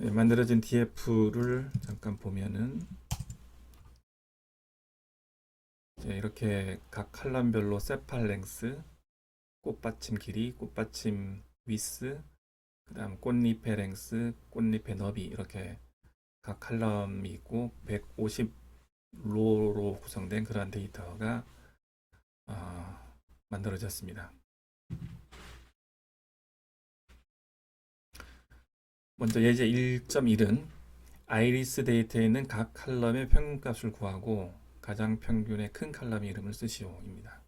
만들어진 DF를 잠깐 보면은 이렇게 각 칼럼별로 세팔 랭스, 꽃받침 길이, 꽃받침 위스, 그 다음 꽃잎의 랭스, 꽃잎의 너비 이렇게 각 칼럼이 있고 150로로 구성된 그러한 데이터가 만들어졌습니다. 먼저 예제 1.1은 아이리스 데이터에 있는 각 칼럼의 평균값을 구하고 가장 평균의 큰 칼럼 이름을 쓰시오입니다.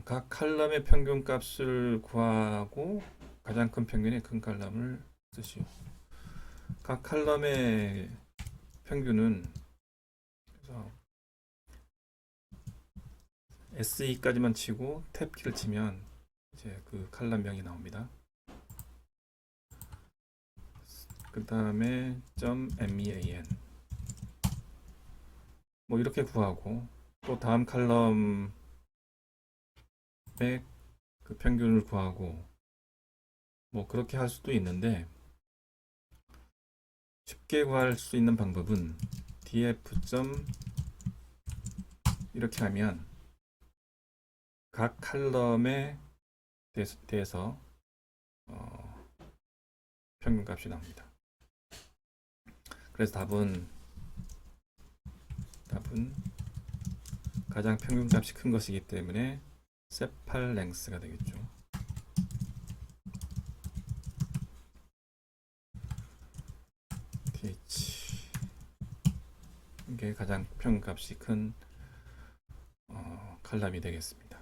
각 칼럼의 평균값을 구하고 가장 큰 평균의 큰 칼럼을 쓰시오. 각 칼럼의 평균은 그래서 SE까지만 치고 탭키를 치면 이제 그 칼럼명이 나옵니다. 그 다음에 .mean 뭐 이렇게 구하고 또 다음 칼럼의 그 평균을 구하고 뭐 그렇게 할 수도 있는데 쉽게 구할 수 있는 방법은 df. 이렇게 하면 각 칼럼에 대해서 평균값이 나옵니다. 그래서 답은 가장 평균값이 큰 것이기 때문에 세팔 랭스가 되겠죠. th 이게 가장 평균값이 큰 칼럼이 되겠습니다.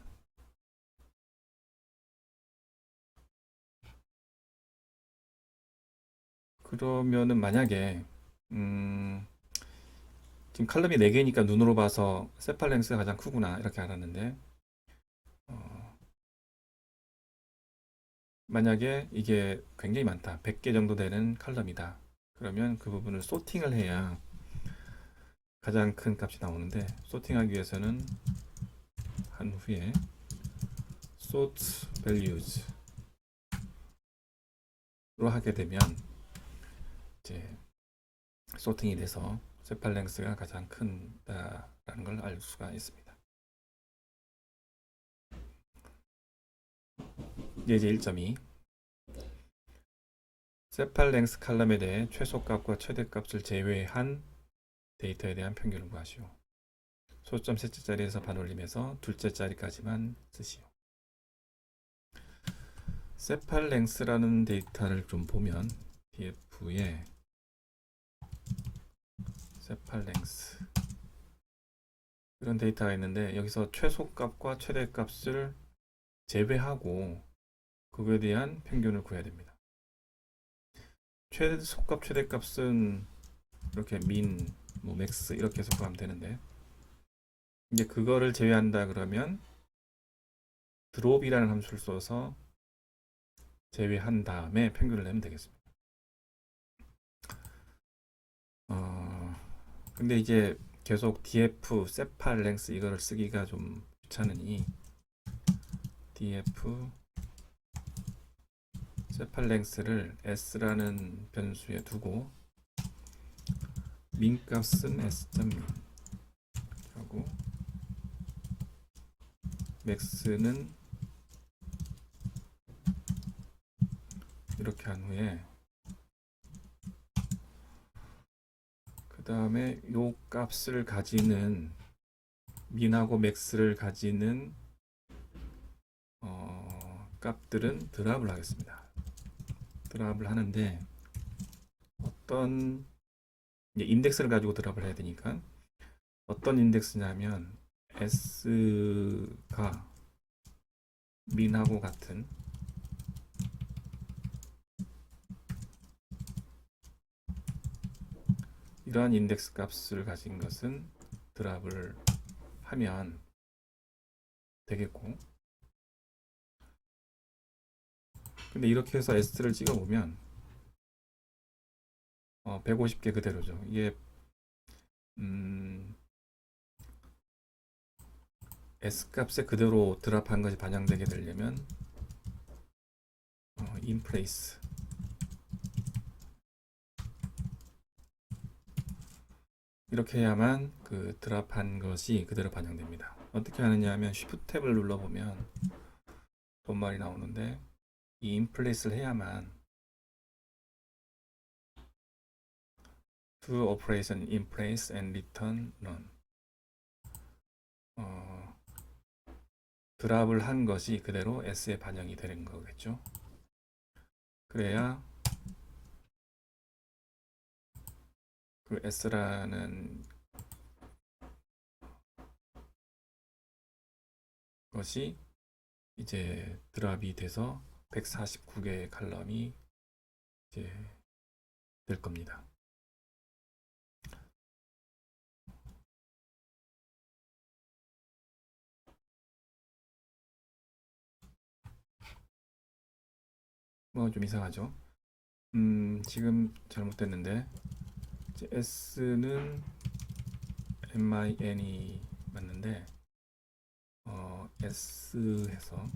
그러면은 만약에 지금 칼럼이 4개니까 눈으로 봐서 세팔 랭스가 가장 크구나 이렇게 알았는데 만약에 이게 굉장히 많다 100개 정도 되는 칼럼이다 그러면 그 부분을 소팅을 해야 가장 큰 값이 나오는데 소팅하기 위해서는 한 후에 sort values 로 하게 되면 이제 소팅이 돼서 세팔 랭스가 가장 큰다라는 걸 알 수가 있습니다. 예제 1.2 세팔 랭스 칼럼에 대해 최소값과 최대값을 제외한 데이터에 대한 평균을 구하시오. 소점 셋째 자리에서 반올림해서 둘째 자리까지만 쓰시오. 세팔 랭스라는 데이터를 좀 보면 df에 세팔 랭스 이런 데이터가 있는데 여기서 최소값과 최대값을 제외하고 그거에 대한 평균을 구해야 됩니다. 최소값 최대값은 이렇게 민, 뭐 맥스 이렇게 해서 구하면 되는데 이제 그거를 제외한다 그러면 드롭이라는 함수를 써서 제외한 다음에 평균을 내면 되겠습니다. 근데 이제 계속 df 세팔 랭스 이거를 쓰기가 좀 귀찮으니 df 세팔 랭스를 s라는 변수에 두고 민 값은 s.min 하고 맥스는 이렇게 한 후에 그 다음에 요 값을 가지는 민하고 맥스를 가지는 값들은 드랍을 하겠습니다. 드랍을 하는데 어떤 인덱스를 가지고 드랍을 해야 되니까 어떤 인덱스냐면 s가 민하고 같은 이러한 인덱스 값을 가진 것은 드랍을 하면 되겠고 근데 이렇게 해서 s를 찍어보면 150개 그대로죠. 이게 s 값에 그대로 드랍한 것이 반영되게 되려면 in place. 이렇게 해야만 그 드랍한 것이 그대로 반영됩니다. 어떻게 하느냐 하면 Shift 탭을 눌러보면 돈말이 나오는데 이 in place를 해야만 to operation in place and return none. 드랍을 한 것이 그대로 S에 반영이 되는 거겠죠. 그래야 그 S라는 것이 이제 드랍이 돼서 149개의 칼럼이 이제 될 겁니다. 뭐 좀 이상하죠. 지금 잘못됐는데 이제 S는 MIN이 맞는데 S 해서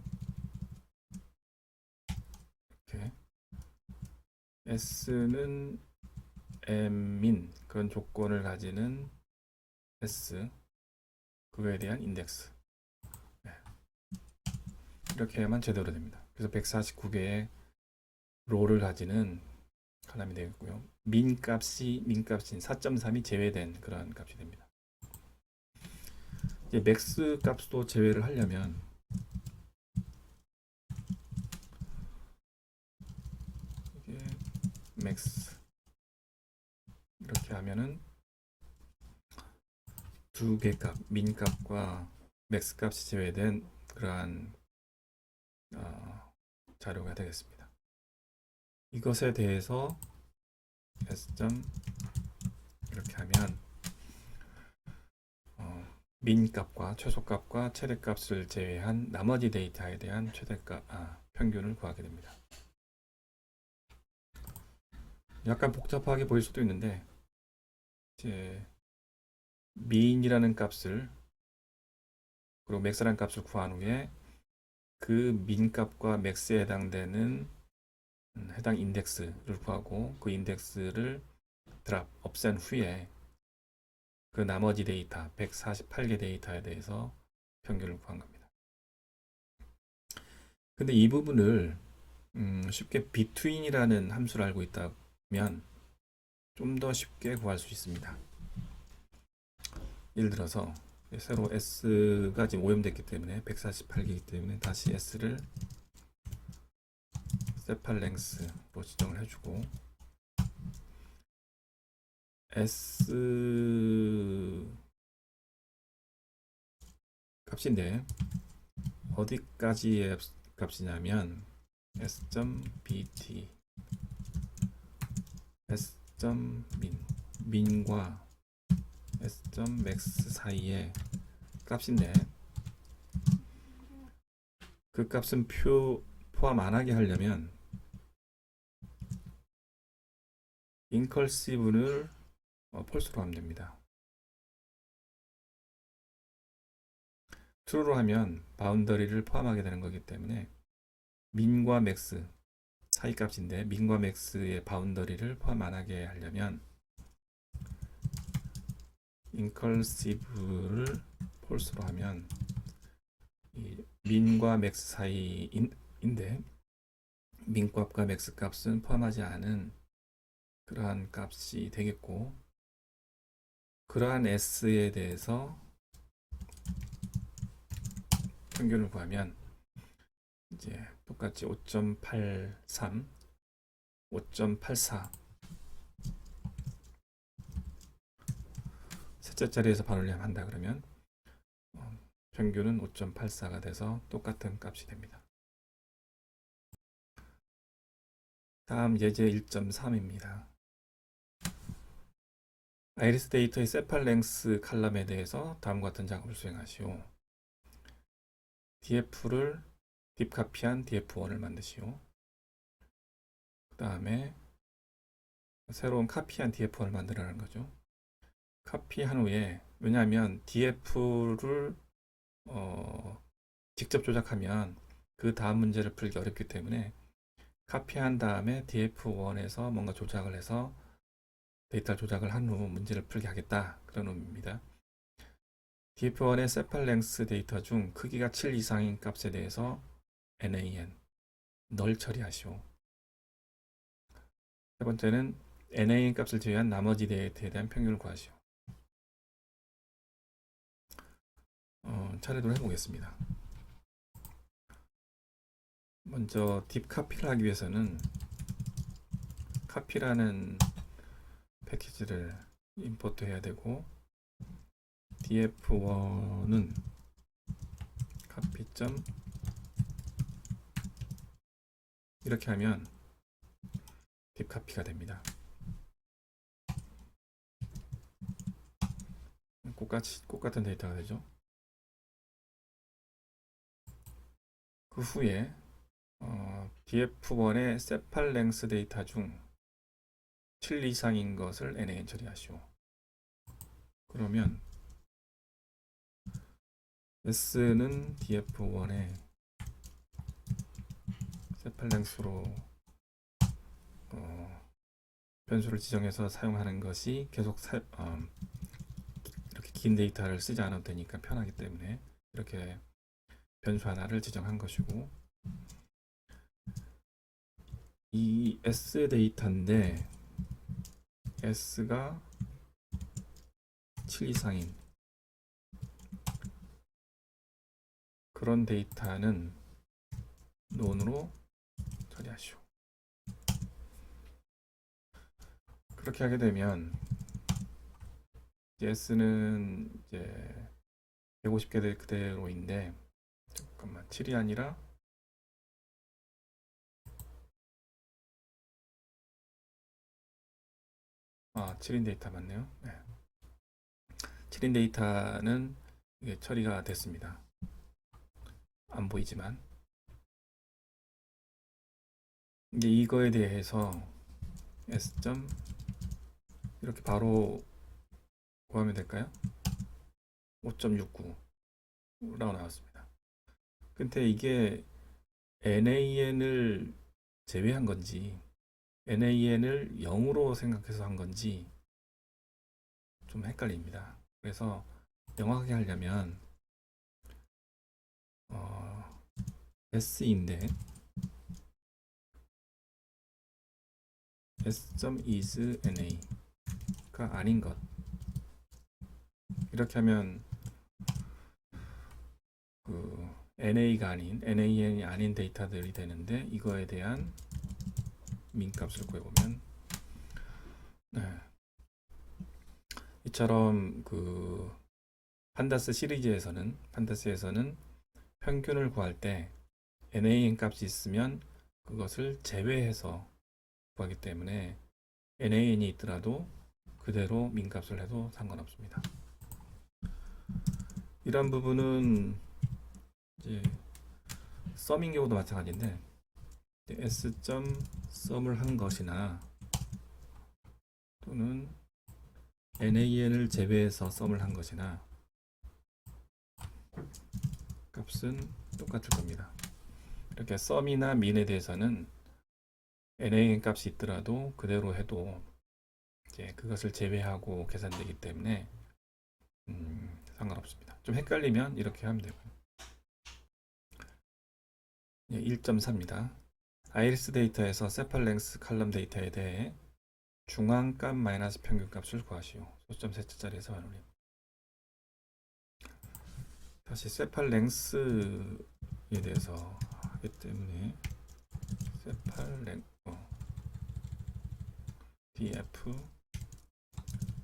이렇게 S는 M인 그런 조건을 가지는 S 그거에 대한 인덱스 이렇게 해야만 제대로 됩니다. 그래서 149개의 로를 가지는 칼럼이 되겠고요. 민값인 4.3이 제외된 그런 값이 됩니다. 이제 맥스 값도 제외를 하려면 이게 맥스 이렇게 하면은 두 개 값, 민 값과 맥스 값이 제외된 그러한 자료가 되겠습니다. 이것에 대해서 S. 이렇게 하면 민 값과 최소 값과 최대 값을 제외한 나머지 데이터에 대한 최대값, 평균을 구하게 됩니다. 약간 복잡하게 보일 수도 있는데 이제 민이라는 값을 그리고 맥스라는 값을 구한 후에 그 민 값과 맥스에 해당되는 해당 인덱스를 구하고 그 인덱스를 드랍, 없앤 후에 그 나머지 데이터 148개 데이터에 대해서 평균을 구한 겁니다. 근데 이 부분을 쉽게 between이라는 함수를 알고 있다면 좀 더 쉽게 구할 수 있습니다. 예를 들어서 새로 S가 지금 오염됐기 때문에 148개이기 때문에 다시 S를 세팔 랭스로 지정을 해주고 S 값인데 어디까지의 값이냐면 S.bt S.min 민과 S.max 사이의 값인데 그 값은 포함 안 하게 하려면 인컬시브를 펄스로 하면 됩니다. true로 하면 바운더리를 포함하게 되는 거기 때문에 민과 맥스 사이 값인데 민과 맥스의 바운더리를 포함 안 하게 하려면 인컬시브를 펄스로 하면 이 민과 맥스 사이인데 민 값과 맥스 값은 포함하지 않은 그러한 값이 되겠고 그러한 S에 대해서 평균을 구하면 이제 똑같이 5.83, 5.84 셋째 자리에서 반올림 한다 그러면 평균은 5.84가 돼서 똑같은 값이 됩니다. 다음 예제 1.3입니다. 아이리스 데이터의 세팔 랭스 칼럼에 대해서 다음과 같은 작업을 수행하시오. df를 딥카피한 df1을 만드시오. 그 다음에 새로운 카피한 df1을 만들어라는 거죠. 카피한 후에 왜냐하면 df를 직접 조작하면 그 다음 문제를 풀기 어렵기 때문에 카피한 다음에 df1에서 뭔가 조작을 해서 데이터 조작을 한 후 문제를 풀게 하겠다, 그런 의미입니다. df1의 세팔랭스 데이터 중 크기가 7 이상인 값에 대해서 nan 널 처리하시오. 세 번째는 nan 값을 제외한 나머지 데이터에 대한 평균을 구하시오. 차례대로 해보겠습니다. 먼저 딥 카피를 하기 위해서는 카피라는 패키지를 임포트 해야 되고, df1은 카피 점 이렇게 하면 딥 카피가 됩니다. 똑같은 데이터가 되죠. 그 후에 df1의 세팔랭스 데이터 중 7 이상인 것을 nan 처리하시오. 그러면 s는 df1의 세팔랭스로 변수를 지정해서 사용하는 것이 계속 이렇게 긴 데이터를 쓰지 않아도 되니까 편하기 때문에 이렇게 변수 하나를 지정한 것이고, 이 S 데이터인데 S가 7 이상인 그런 데이터는 논으로 처리하시오. 그렇게 하게 되면 S는 이제 150개 그대로인데, 잠깐만, 7이 아니라 7인 데이터 맞네요. 네. 7인 데이터는 이게 처리가 됐습니다. 안 보이지만 이제 이거에 대해서 S. 이렇게 바로 구하면 될까요? 5.69라고 나왔습니다. 근데 이게 nan을 제외한 건지 nan을 0으로 생각해서 한 건지 좀 헷갈립니다. 그래서 명확하게 하려면 s인데 s.is na가 아닌 것, 이렇게 하면 그 na가 아닌 nan이 아닌 데이터들이 되는데, 이거에 대한 민값을 구해보면 이처럼 그 판다스에서는 평균을 구할 때 nan 값이 있으면 그것을 제외해서 구하기 때문에 nan이 있더라도 그대로 민값을 해도 상관없습니다. 이런 부분은 이제 썸인 경우도 마찬가지인데, s.sum을 한 것이나 또는 nan을 제외해서 썸을 한 것이나 값은 똑같을 겁니다. 이렇게 썸이나 민에 대해서는 nan 값이 있더라도 그대로 해도 이제 그것을 제외하고 계산되기 때문에 상관없습니다. 좀 헷갈리면 이렇게 하면 되고요. 1.4입니다. 아이리스 데이터에서 세팔랭스 칼럼 데이터에 대해 중앙값 마이너스 평균값을 구하시오. 소점 세 자리에서 완료림. 다시 세팔랭스에 대해서 하기 때문에 df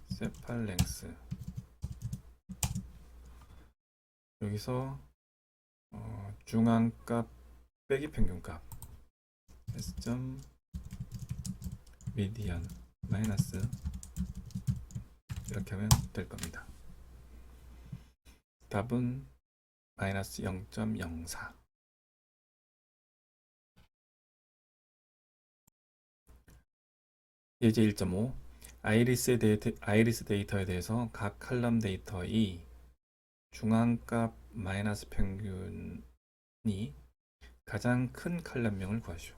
세팔랭스, 여기서 중앙값 빼기 평균값 s. median 마이너스, 이렇게 하면 될 겁니다. 답은 마이너스 0.04. 예제 1.5 아이리스 데이터에 대해서 각 칼럼 데이터의 중앙값 마이너스 평균이 가장 큰 칼럼명을 구하시오.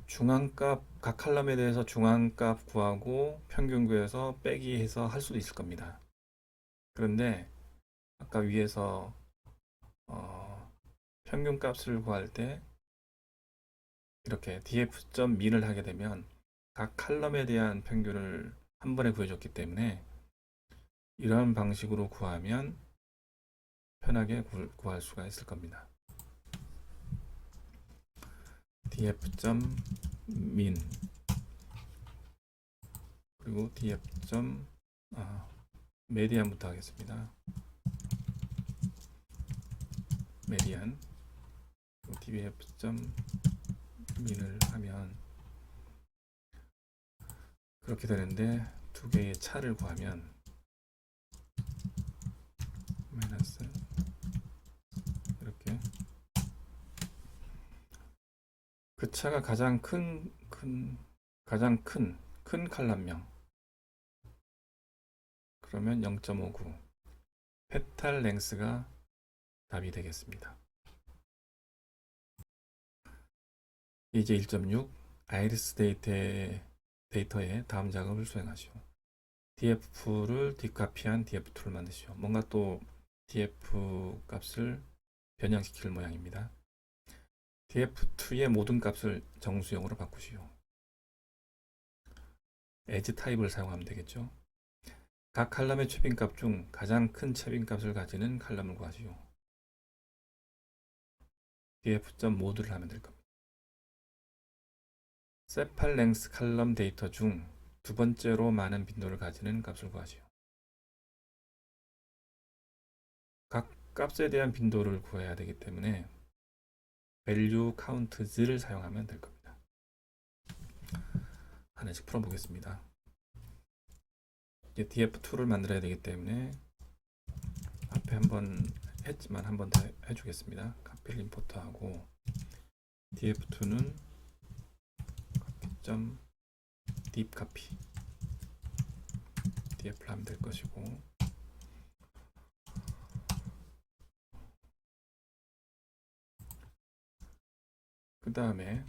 중앙값 각 칼럼에 대해서 중앙값 구하고 평균 구해서 빼기 해서 할 수도 있을 겁니다. 그런데 아까 위에서 평균 값을 구할 때 이렇게 df.min을 하게 되면 각 칼럼에 대한 평균을 한 번에 구해줬기 때문에 이런 방식으로 구하면 편하게 구할 수가 있을 겁니다. df.min 그리고 median부터 하겠습니다. median df.min을 하면 그렇게 되는데 두 개의 차를 구하면 마이너스 이렇게 그 차가 가장 큰 칼럼명 그러면 0.59 페탈 랭스가 답이 되겠습니다. 이제 1.6 아이리스 데이터에 다음 작업을 수행하시오. df를 뒷카피한 df2를 만드시오. 뭔가 또 df 값을 변형시킬 모양입니다. df2의 모든 값을 정수형으로 바꾸시오. as 타입을 사용하면 되겠죠. 각 칼럼의 최빈값 중 가장 큰 최빈값을 가지는 칼럼을 구하시오. df.mode를 하면 될 겁니다. 세팔 랭스 칼럼 데이터 중 두 번째로 많은 빈도를 가지는 값을 구하시오. 각 값에 대한 빈도를 구해야 되기 때문에 value counts를 사용하면 될 겁니다. 하나씩 풀어보겠습니다. 이제 df2를 만들어야 되기 때문에 앞에 한번 했지만 한 번 더 해주겠습니다. 카피를 임포트하고 df2는 deep copy df를 하면 될 것이고 그 다음에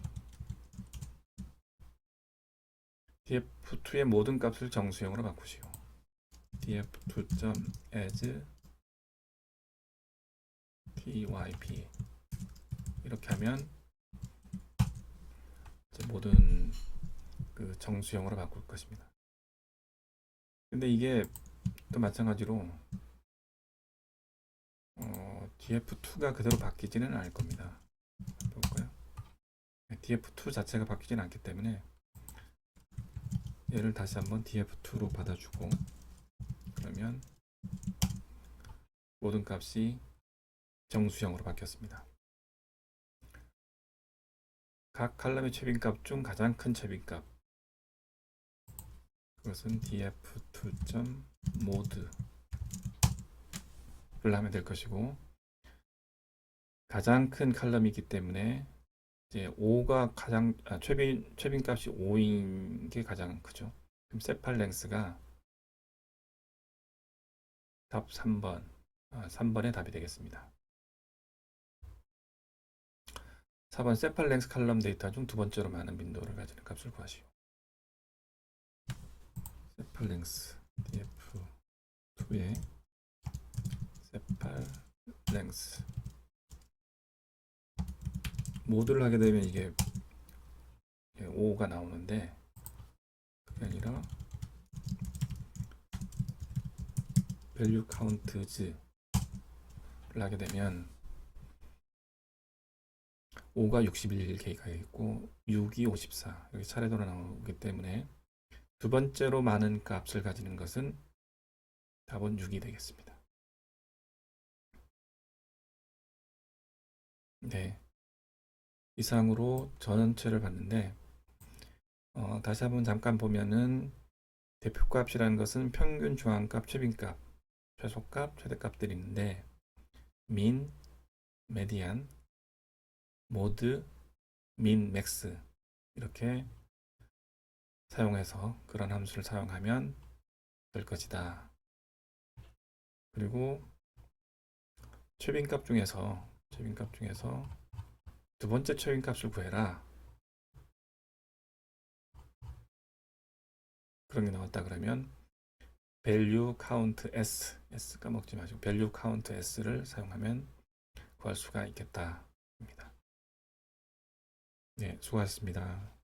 df2의 모든 값을 정수형으로 바꾸시오. df2.as typ 이렇게 하면 이제 모든 그 정수형으로 바꿀 것입니다. 근데 이게 또 마찬가지로 df2가 그대로 바뀌지는 않을 겁니다. 볼까요? df2 자체가 바뀌지는 않기 때문에 얘를 다시 한번 df2로 받아주고 그러면 모든 값이 정수형으로 바뀌었습니다. 각 칼럼의 최빈값 중 가장 큰 최빈값 그것은 df2.mode를 하면 될 것이고 가장 큰 칼럼이기 때문에 이제 5가 가장 최빈값이 5인 게 가장 크죠. 그럼 세팔 랭스가 답 3번의 답이 되겠습니다. 4번 세팔 랭스 칼럼 데이터 중 두 번째로 많은 빈도를 가지는 값을 구하시오. 세팔 랭스 df2의 세팔 랭스 모드를 하게 되면 이게 5가 나오는데 그게 아니라 value counts를 하게 되면 5가 61개가 있고 6이 54 여기 차례대로 나오기 때문에 두 번째로 많은 값을 가지는 것은 답은 6이 되겠습니다. 네, 이상으로 전원체를 봤는데 다시 한번 잠깐 보면은 대표값이라는 것은 평균, 중앙값, 최빈값, 최소값, 최대값들이 있는데 민, 메디안, 모드, 민, 맥스 이렇게 사용해서 그런 함수를 사용하면 될 것이다. 그리고 최빈값 중에서 두 번째 최빈값을 구해라. 그런 게 나왔다 그러면 value count s 까먹지 마시고 value count s를 사용하면 구할 수가 있겠다 입니다. 네, 수고하셨습니다.